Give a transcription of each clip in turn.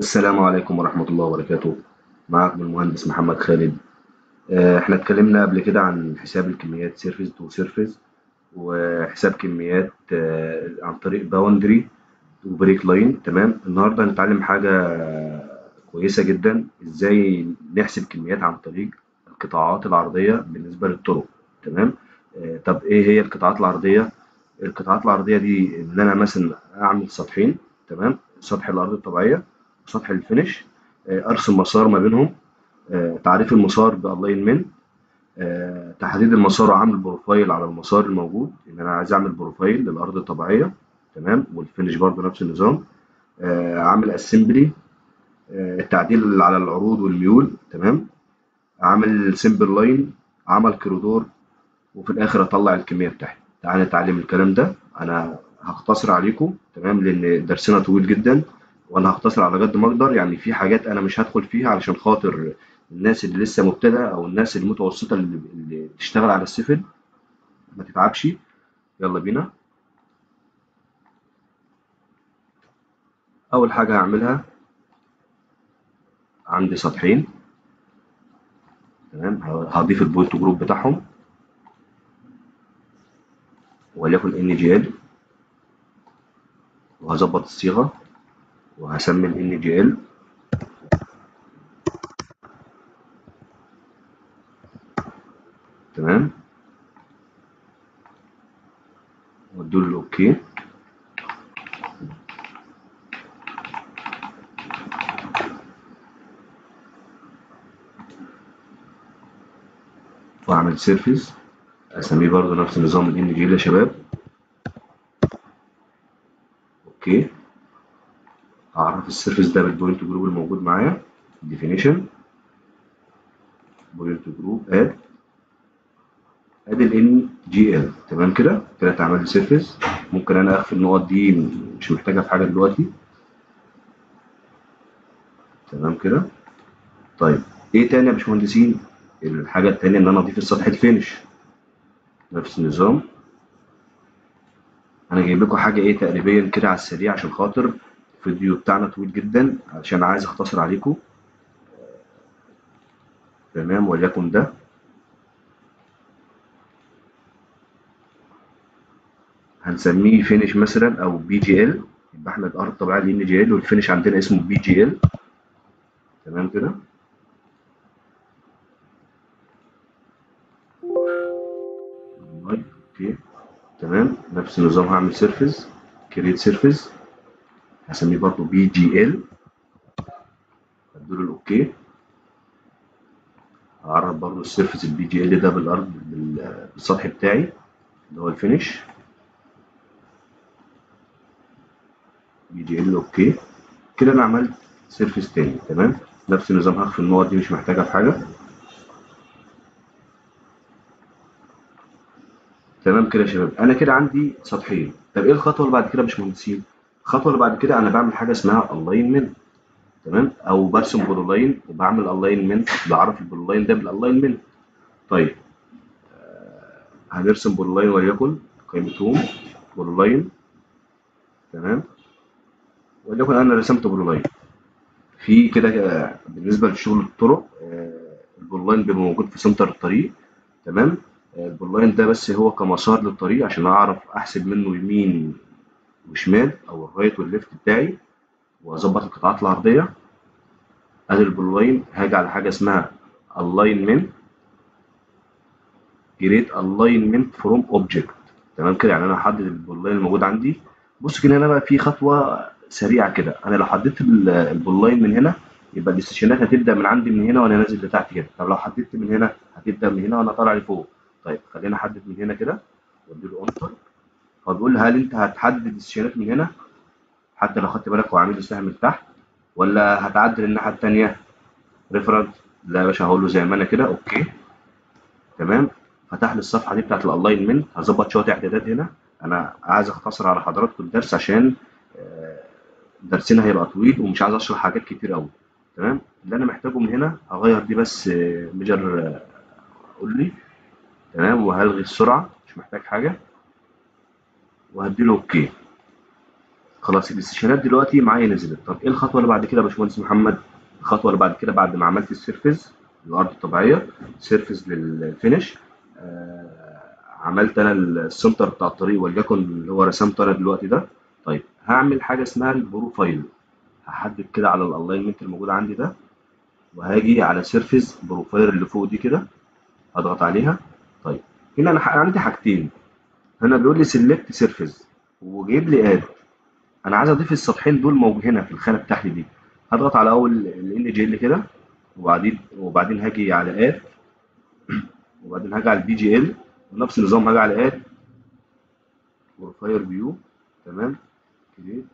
السلام عليكم ورحمة الله وبركاته. معكم المهندس محمد خالد. احنا اتكلمنا قبل كده عن حساب الكميات سيرفيس تو سيرفيس، وحساب كميات عن طريق باوندري وبريك لاين. تمام، النهارده هنتعلم حاجة كويسة جدا، ازاي نحسب كميات عن طريق القطاعات العرضية بالنسبة للطرق. تمام. طب ايه هي القطاعات العرضية؟ القطاعات العرضية دي ان انا مثلا اعمل سطحين، تمام، سطح الارض الطبيعية وسطح الفينش، ارسم مسار ما بينهم، تعريف المسار بالاينمنت، تحديد المسار وعمل بروفايل على المسار الموجود، ان انا عايز اعمل بروفايل للارض الطبيعيه. تمام، والفينش برضه نفس النظام. عامل اسمبلي، التعديل على العروض والميول. تمام، عامل سمبل لاين، عمل كوريدور، وفي الاخر اطلع الكميه بتاعتي. تعالى نتعلم الكلام ده. انا هختصر عليكم، تمام، لان درسنا طويل جدا، وانا هختصر على قد ما اقدر. يعني في حاجات انا مش هدخل فيها علشان خاطر الناس اللي لسه مبتدئه او الناس المتوسطه اللي بتشتغل على السيفل ما تتعبش. يلا بينا. اول حاجه هعملها، عندي سطحين، تمام، هضيف البوينت جروب بتاعهم وليكن ان جي ال، وهظبط الصيغه وهسمي الان جي ال. تمام، واديله اوكي. واعمل سيرفيس، اسميه برضه نفس نظام الان جي ال يا شباب. اوكي، هعرف السيرفيس ده بالبوينت جروب الموجود معايا. ديفينيشن بوينت جروب اد الان جي ال. تمام، كده كده اتعمل لي سيرفيس. ممكن انا اخفي النقط دي، مش محتاجها في حاجه دلوقتي. تمام كده. طيب، ايه تاني يا باشمهندسين؟ الحاجه التانيه ان انا اضيف السطح الفينش. نفس النظام. انا جايب لكم حاجه ايه تقريبا كده على السريع، عشان خاطر الفيديو بتاعنا طويل جدا، عشان عايز اختصر عليكم. تمام، وليكن ده هنسميه فينش مثلا او بي جي ال. يبقى احنا الارض الطبيعيه دي ان جي ال، والفينش عندنا اسمه بي جي ال. تمام كده. طيب، اوكي. تمام، نفس النظام هعمل سيرفيس، كريت سيرفيس، هسميه برضو بي جي ال، اديله الاوكي. هعرف برضو السيرفيس البي جي ال ده بالارض بالسطح بتاعي اللي هو الفينش. بي جي ال اوكي. كده انا عملت سيرفيس تاني. تمام، نفس النظام هخفي النقط دي، مش محتاجها في حاجه. تمام كده يا شباب، انا كده عندي سطحين. طب ايه الخطوه اللي بعد كده يا باشمهندسين؟ الخطوه اللي بعد كده انا بعمل حاجه اسمها الاينمنت. تمام، او برسم بولولاين وبعمل الاينمنت، بعرف البولولاين ده بالالاينمنت. طيب، هنرسم بولولاين وليكن قيمتهم بولولاين. تمام، وليكن انا رسمت بولولاين في كده. بالنسبه لشغل الطرق، البوللاين بيبقى موجود في سنتر الطريق. تمام، البوللاين ده بس هو كمسار للطريق عشان اعرف احسب منه يمين وشمال، او الرايت والليفت بتاعي، واظبط القطاعات العرضيه. ادي البوللاين. هاجي على حاجه اسمها alignment، create alignment from object. تمام كده، يعني انا هحدد البوللاين الموجود عندي. بص كده، هنا بقى في خطوه سريعه كده. انا لو حددت البوللاين من هنا، يبقى الاستشانات هتبدا من عندي من هنا وانا نازل لتحت كده. طب لو حددت من هنا، هتبدا من هنا وانا طالع لفوق. طيب خلينا احدد من هنا كده وادي له انتر. هو بيقول لي هل انت هتحدد الاستشانات من هنا حتى لو خدت بالك هو عامل لي سهم لتحت، ولا هتعدل الناحيه الثانيه ريفرنس؟ لا يا باشا، هقول له زي ما انا كده اوكي. تمام، فتح لي الصفحه دي بتاعت الالاينمنت. هظبط شويه اعدادات هنا. انا عايز اختصر على حضراتكم الدرس عشان درسنا هيبقى طويل، ومش عايز اشرح حاجات كتير قوي. تمام، اللي انا محتاجه من هنا هغير دي بس، ميجر قول لي. تمام، وهلغي السرعه، مش محتاج حاجه، وهديله اوكي. خلاص الاستشارات دلوقتي معايا نزلت. طب ايه الخطوه اللي بعد كده يا باشمهندس محمد؟ الخطوه اللي بعد كده بعد ما عملت السيرفيس الارض الطبيعيه، سيرفيس للفينش، عملت انا السنتر بتاع الطريق وليكن اللي هو رسمته انا دلوقتي ده. طيب هعمل حاجه اسمها البروفايل، هحدد كده على الالاينمنت الموجود عندي ده، وهاجي على سيرفيس بروفايل اللي فوق دي كده، هضغط عليها. طيب هنا انا عندي حاجتين، هنا بيقول لي سيلكت سيرفيس وجايب لي اد. انا عايز اضيف السطحين دول موجود هنا في الخانه بتاعتي دي. هضغط على اول ال جي ال كده، وبعدين هاجي على اد، وبعدين هاجي على البي جي ال، ونفس النظام هاجي على اد بروفايل فيو. تمام، كريت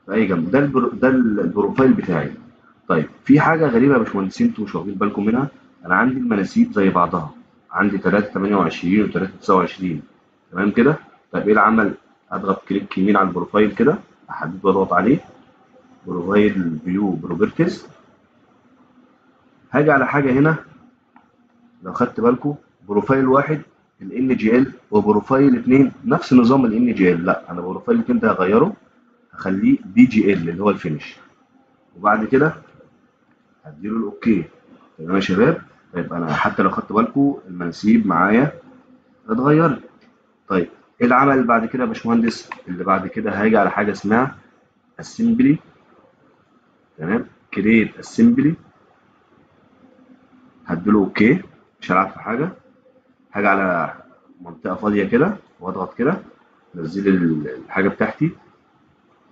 في اي جنب ده ده البروفايل بتاعي. طيب في حاجه غريبه يا باشمهندسين انتوا مش واخدين بالكم منها، انا عندي المناسيب زي بعضها، عندي 3 28 و3 29. تمام كده. طيب ايه العمل؟ اضغط كليك يمين على البروفايل كده، احدده واضغط عليه، بروفايل فيو بروبرتيز. هاجي على حاجه هنا لو خدت بالكم، بروفايل واحد ال جي ال، وبروفايل اتنين نفس نظام ال جي ال. لا انا بروفايل اتنين ده هغيره، هخليه بي جي ال اللي هو الفينش، وبعد كده هديله الاوكي. تمام يا شباب. طيب انا حتى لو خدت بالكم المناسيب معايا اتغيرت. طيب ايه العمل اللي بعد كده يا باشمهندس؟ اللي بعد كده هاجي على حاجه اسمها اسمبلي. تمام، كريت اسمبلي، هديله اوكي، مش هلعب في حاجه. هاجي على منطقه فاضيه كده واضغط كده، نزل الحاجه بتاعتي.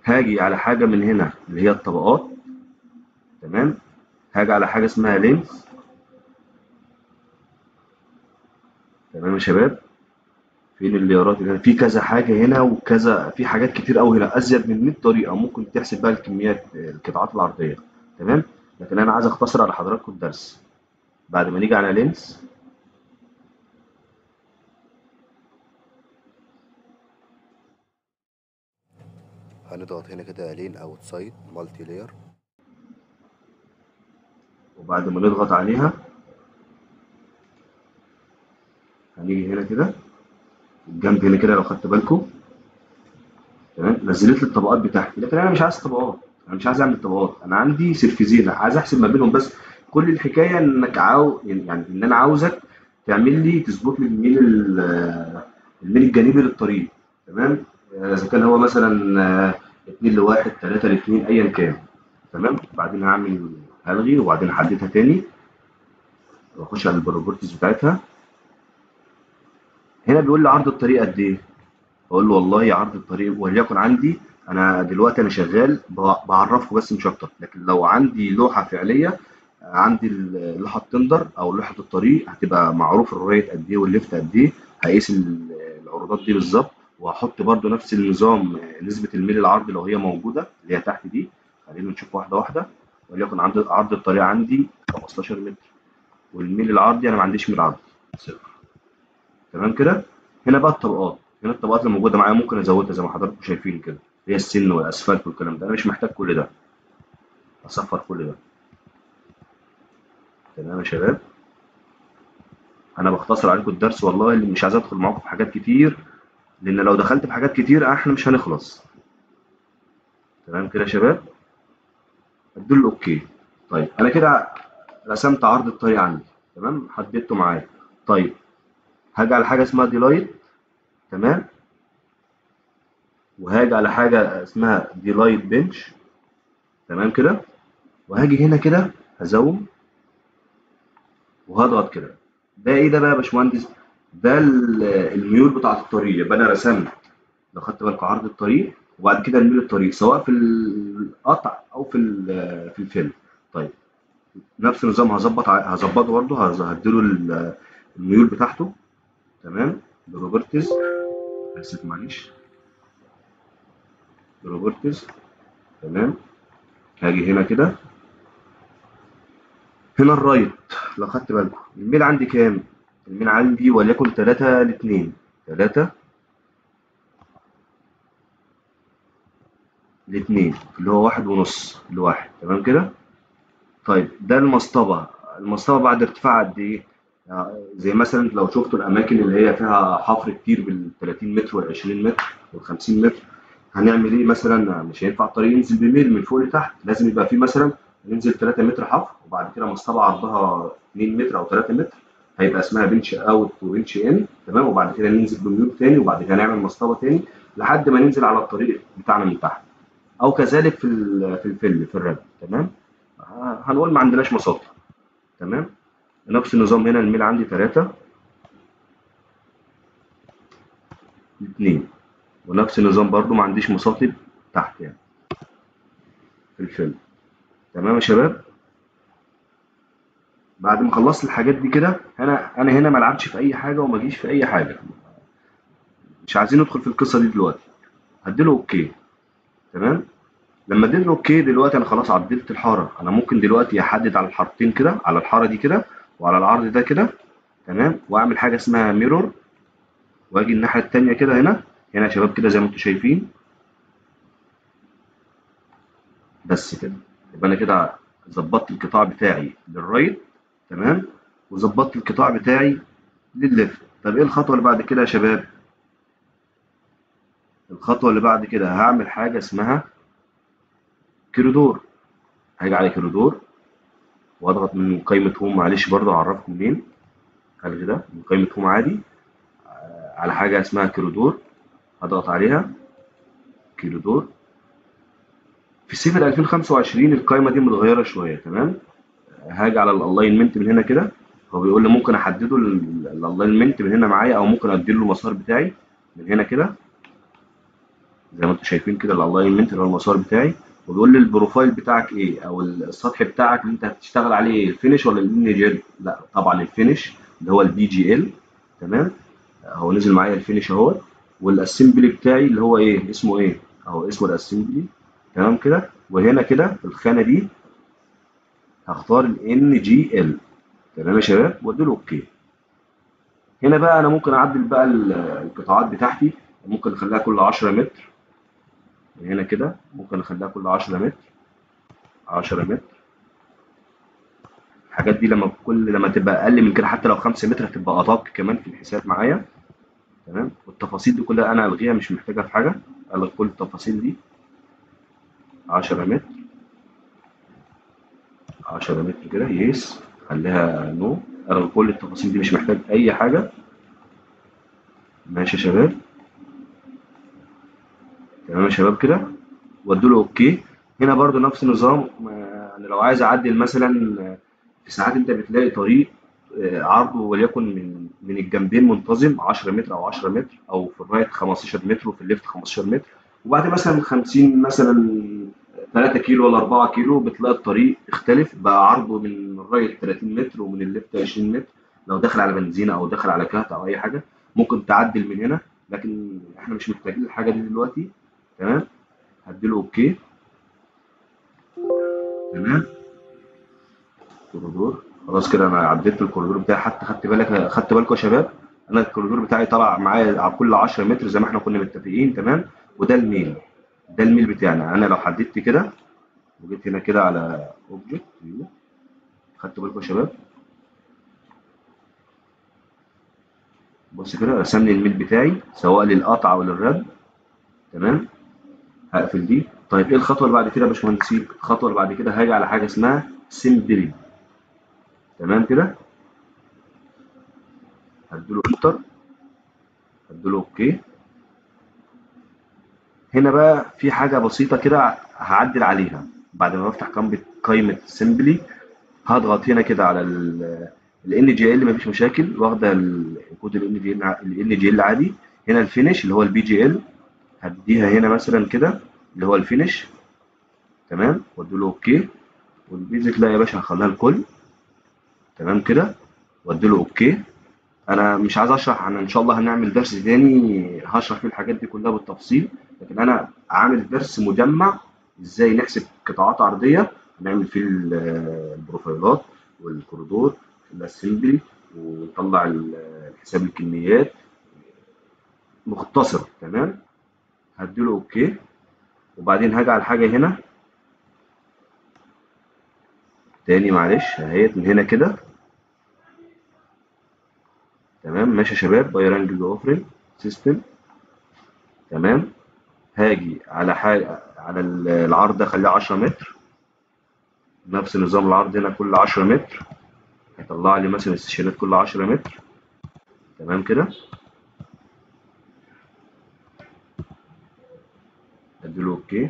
هاجي على حاجه من هنا اللي هي الطبقات. تمام، هاجي على حاجه اسمها لينس. تمام يا شباب. فين الليارات اللي هنا؟ في كذا حاجه هنا وكذا، في حاجات كتير قوي هنا، ازيد من 100 طريقه ممكن تحسب بقى الكميات القطاعات العرضيه. تمام، لكن انا عايز اختصر على حضراتكم الدرس. بعد ما نيجي على لينس، هنضغط هنا كده لين اوت سايد مالتي لاير، وبعد ما نضغط عليها هنيجي هنا كده الجنب هنا كده لو خدت بالكم. تمام، نزلت لي الطبقات بتاعتي، لكن انا مش عايز طبقات، انا مش عايز اعمل طبقات، انا عندي سيرفيزين عايز احسب ما بينهم بس. كل الحكايه انك يعني ان انا عاوزك تعمل لي تظبط لي الميل الجانبي للطريق. تمام، اذا كان هو مثلا 2 ل1 3 ل2 ايا كان. تمام، بعدين هلغي وبعدين احددها تاني واخش على البروبرتيز بتاعتها. هنا بيقول لي عرض الطريق قد ايه، اقول له والله عرض الطريق وليكن عندي، انا دلوقتي انا شغال بعرفكم بس مش اكتر، لكن لو عندي لوحه فعليه، عندي لوحه تندر او لوحه الطريق هتبقى معروف الرايت قد ايه والليفت قد ايه، هقيس العروضات دي بالظبط، وهحط برده نفس النظام نسبه الميل العرض لو هي موجوده اللي هي تحت دي. خلينا نشوف واحده واحده. وليكن عرض الطريق عندي 15 متر، والميل العرضي انا ما عنديش ميل عرضي، صفر. تمام كده. هنا بقى الطبقات، هنا الطبقات اللي موجوده معايا ممكن ازودها زي ما حضراتكم شايفين كده، هي السن والاسفلت والكلام ده، انا مش محتاج كل ده، اصفر كل ده. تمام يا شباب. انا بختصر عليكم الدرس والله، اللي مش عايز ادخل معاكم في حاجات كتير، لان لو دخلت في حاجات كتير احنا مش هنخلص. تمام كده يا شباب، ادوا اوكي. طيب انا كده رسمت عرض الطريق عندي، تمام، حددته معايا. طيب هاجي على حاجه اسمها ديلايت. تمام، وهاجي على حاجه اسمها ديلايت بنش. تمام كده، وهاجي هنا كده هزوم وهضغط كده. ده ايه ده بقى يا باشمهندس؟ ده الميول بتاعه الطريق. يبقى انا رسمت، لو خدت بالك، عرض الطريق وبعد كده الميول الطريق سواء في القطع او في الفيلم. طيب نفس النظام هظبطه برده، هديله الميول بتاعته. تمام، بروبرتيز، اسف معلش، بروبرتيز. تمام، هاجي هنا كده، هنا الرايت لو خدت بالكم الميل عندي كام؟ الميل عندي وليكن 3 ل 2، 3 ل2 اللي هو 1.5 ل1. تمام كده. طيب ده المصطبة، المصطبة بعد ارتفاع قد ايه؟ زي مثلا لو شفتوا الاماكن اللي هي فيها حفر كتير بال 30 متر وال 20 متر وال 50 متر، هنعمل ايه مثلا؟ مش هينفع الطريق ينزل بميل من فوق لتحت، لازم يبقى فيه مثلا ننزل 3 متر حفر، وبعد كده مصطبه عرضها 2 متر او 3 متر، هيبقى اسمها بنش اوت وبنش ان، تمام. وبعد كده ننزل بميول تاني، وبعد كده نعمل مصطبه تاني لحد ما ننزل على الطريق بتاعنا من تحت. او كذلك في الفل في الرد، تمام. هنقول ما عندناش مساطر، تمام. نفس النظام هنا، الميل عندي 3 2، ونفس النظام برضو ما عنديش مساطب تحت يعني في الفيلم، تمام يا شباب. بعد ما خلصت الحاجات دي كده، انا هنا ما العبش في اي حاجه وما اجيش في اي حاجه، مش عايزين ندخل في القصه دي دلوقتي. هديله اوكي، تمام. لما اديت له اوكي دلوقتي انا خلاص عدلت الحاره. انا ممكن دلوقتي احدد على الحارتين كده، على الحاره دي كده وعلى العرض ده كده، تمام. واعمل حاجه اسمها ميرور، واجي الناحيه التانيه كده هنا يا شباب كده زي ما انتم شايفين. بس كده يبقى انا كده ظبطت القطاع بتاعي للرايت، تمام. وظبطت القطاع بتاعي للليفت. طب ايه الخطوه اللي بعد كده يا شباب؟ الخطوه اللي بعد كده هعمل حاجه اسمها كوريدور. هاجي على كوريدور واضغط من قائمه هوم، معلش برضه اعرفكم منين، هلغي ده من قائمه هوم عادي، على حاجه اسمها كوريدور، هضغط عليها كوريدور. في سيفل 2025 القائمه دي متغيره شويه، تمام. هاجي على الالاينمنت من هنا كده، هو بيقول لي ممكن احدده الالاينمنت من هنا معايا، او ممكن اديله المسار بتاعي من هنا كده زي ما انتم شايفين كده، الالاينمنت اللي هو المسار بتاعي. وبيقول لي البروفايل بتاعك ايه، او السطح بتاعك اللي انت هتشتغل عليه ايه، الفينش ولا الان جي ال؟ لا طبعا الفينش اللي هو البي جي ال، تمام. هو نزل معايا الفينش اهو. والاسمبلي بتاعي اللي هو ايه، اسمه ايه اهو، اسمه الاسمبلي، تمام كده. وهنا كده في الخانه دي هختار الان جي ال، تمام يا شباب، واديله اوكي. هنا بقى انا ممكن اعدل بقى القطاعات بتاعتي، ممكن اخليها كل 10 متر من هنا كده، ممكن اخليها كل 10 متر 10 متر. الحاجات دي لما تبقى اقل من كده، حتى لو 5 متر هتبقى ادق كمان في الحساب معايا، تمام. والتفاصيل دي كلها انا الغيها، مش محتاجها في حاجه، الغي كل التفاصيل دي. 10 متر 10 متر كده يس، خليها نو، الغي كل التفاصيل دي، مش محتاج اي حاجه. ماشي يا شباب، تمام يا شباب كده، واديله اوكي. هنا برضو نفس النظام، انا لو عايز اعدل مثلا، في ساعات انت بتلاقي طريق عرضه وليكن من الجنبين منتظم 10 متر او 10 متر، او في الرايت 15 متر وفي الليفت 15 متر، وبعد مثلا 50 مثلا 3 كيلو ولا 4 كيلو بتلاقي الطريق اختلف بقى، عرضه من الرايت 30 متر ومن الليفت 20 متر. لو داخل على بنزينه او داخل على كهف او اي حاجه ممكن تعدل من هنا، لكن احنا مش محتاجين الحاجه دي دلوقتي، تمام. هديله اوكي، تمام. كوريدور، خلاص كده انا عديت الكوريدور بتاعي. حتى خدت بالكم يا شباب، انا الكوريدور بتاعي طلع معايا على كل 10 متر زي ما احنا كنا متفقين، تمام. وده الميل، ده الميل بتاعنا. انا لو حددت كده وجيت هنا كده على اوبجكت فيو، خدتوا بالكم يا شباب، بص كده رسم لي الميل بتاعي سواء للقطع او للرد، تمام. هقفل دي. طيب ايه الخطوه اللي بعد كده يا باشمهندسين؟ الخطوه اللي بعد كده هاجي على حاجه اسمها سيمبلي، تمام كده. هديله انتر، هديله اوكي. هنا بقى في حاجة بسيطة كده هعدل عليها بعد ما بفتح قائمة سيمبلي. هضغط هنا كده على ال جي ال، مفيش مشاكل، واخدة الكود ال جي ال عادي. هنا الفينش اللي هو البي جي ال، هديها هنا مثلا كده اللي هو الفينش، تمام. واديله اوكي. والبيزك لا يا باشا هخليها الكل، تمام كده. واديله اوكي. انا مش عايز اشرح، عن ان شاء الله هنعمل درس تاني هشرح فيه الحاجات دي كلها بالتفصيل، لكن انا عامل درس مجمع ازاي نحسب قطاعات عرضيه، نعمل فيه البروفايلات والكوريدور الاسمبلي، ونطلع حساب الكميات، مختصر، تمام. هديله اوكي. وبعدين هاجي على حاجه هنا تاني، معلش اهيت من هنا كده، تمام. ماشي يا شباب، بايرنج اوفرنج سيستم، تمام. هاجي على حاجة على العرض ده اخليه 10 متر، نفس نظام العرض هنا كل 10 متر، هيطلع لي مثلا السيشنات كل 10 متر. تمام كده، اديله اوكي.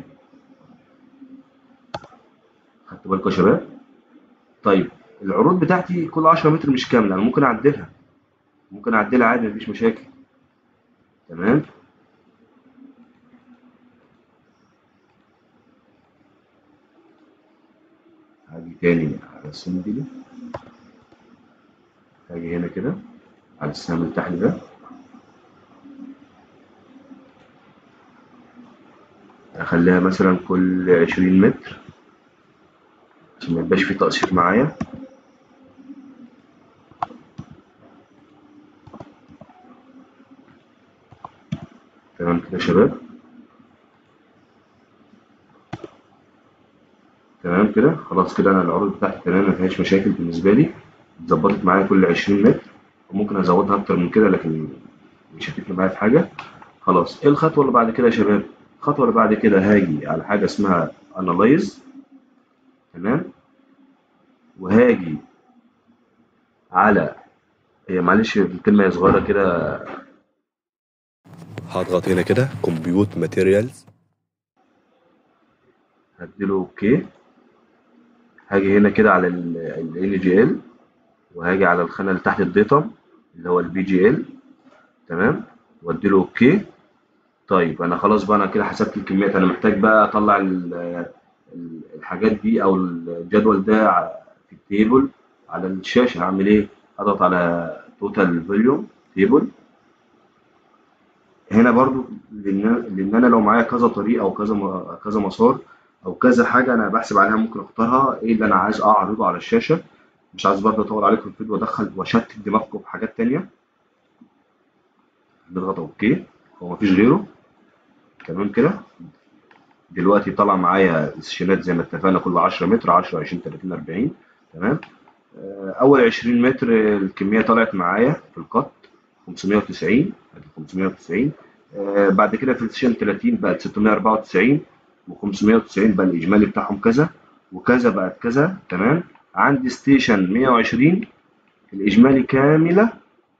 خدتوا بالكم يا شباب؟ طيب العروض بتاعتي كل 10 متر مش كامله، انا ممكن اعدلها، ممكن اعدلها عادي مفيش مشاكل. تمام. هاجي تاني على السنجل، هاجي هنا كده على السهم اللي تحت ده، اخليها مثلا كل 20 متر عشان ما يبقاش في تقصير معايا. تمام كده يا شباب؟ تمام كده، خلاص كده انا العروض بتاعتي تمام، ما فيهاش مشاكل بالنسبه لي، اتظبطت معايا كل 20 متر، وممكن ازودها اكتر من كده لكن مش هتفرق معايا في حاجه. خلاص، ايه الخطوه اللي بعد كده يا شباب؟ الخطوه اللي بعد كده هاجي على حاجه اسمها انالايز. تمام. وهاجي على، هي معلش الكلمه هي صغيره كده، هضغط هنا كده كومبيوت ماتيريالز، هديله اوكي. هاجي هنا كده على ال جي ال، وهاجي على الخانه اللي تحت الداتا اللي هو البي جي ال. تمام. واديله اوكي. طيب انا خلاص بقى، انا كده حسبت الكميات، انا محتاج بقى اطلع الحاجات دي او الجدول ده في التيبل على الشاشه. هعمل ايه؟ اضغط على توتال فوليوم تيبل هنا برضو، لان انا لو معايا كذا طريق او كذا مسار او كذا حاجه انا بحسب عليها، ممكن اختارها ايه اللي انا عايز اعرضه على الشاشه. مش عايز برضه اطول عليكم في الفيديو وادخل واشتت دماغكم في حاجات تانية. نضغط اوكي، هو مفيش غيره. تمام كده. دلوقتي طلع معايا السيشنات زي ما اتفقنا كل 10 متر، 10 20 30 40. تمام. اول 20 متر الكميه طلعت معايا في القط 590، ادي 590. بعد كده في السيشن 30 بقت 694، و590 بقى الاجمالي بتاعهم كذا، وكذا بقت كذا. تمام. عندي ستيشن 120 الاجمالي كامله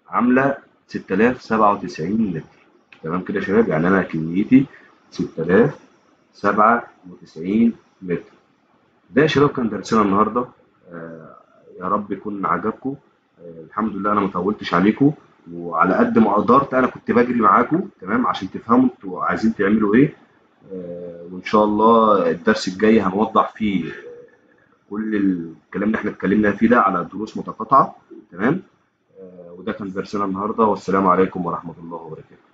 عامله 6097 متر. تمام كده يا شباب؟ يعني انا كميتي 6097 متر. ده يا شباب كان درسنا النهارده. آه، يا رب يكون عجبكم. الحمد لله انا ما طولتش عليكم، وعلى قد ما قدرت انا كنت بجري معاكم تمام عشان تفهموا انتوا عايزين تعملوا ايه. وان شاء الله الدرس الجاي هنوضح فيه كل الكلام اللي احنا اتكلمنا فيه ده على دروس متقاطعه. تمام. وده كان درسنا النهارده، والسلام عليكم ورحمه الله وبركاته.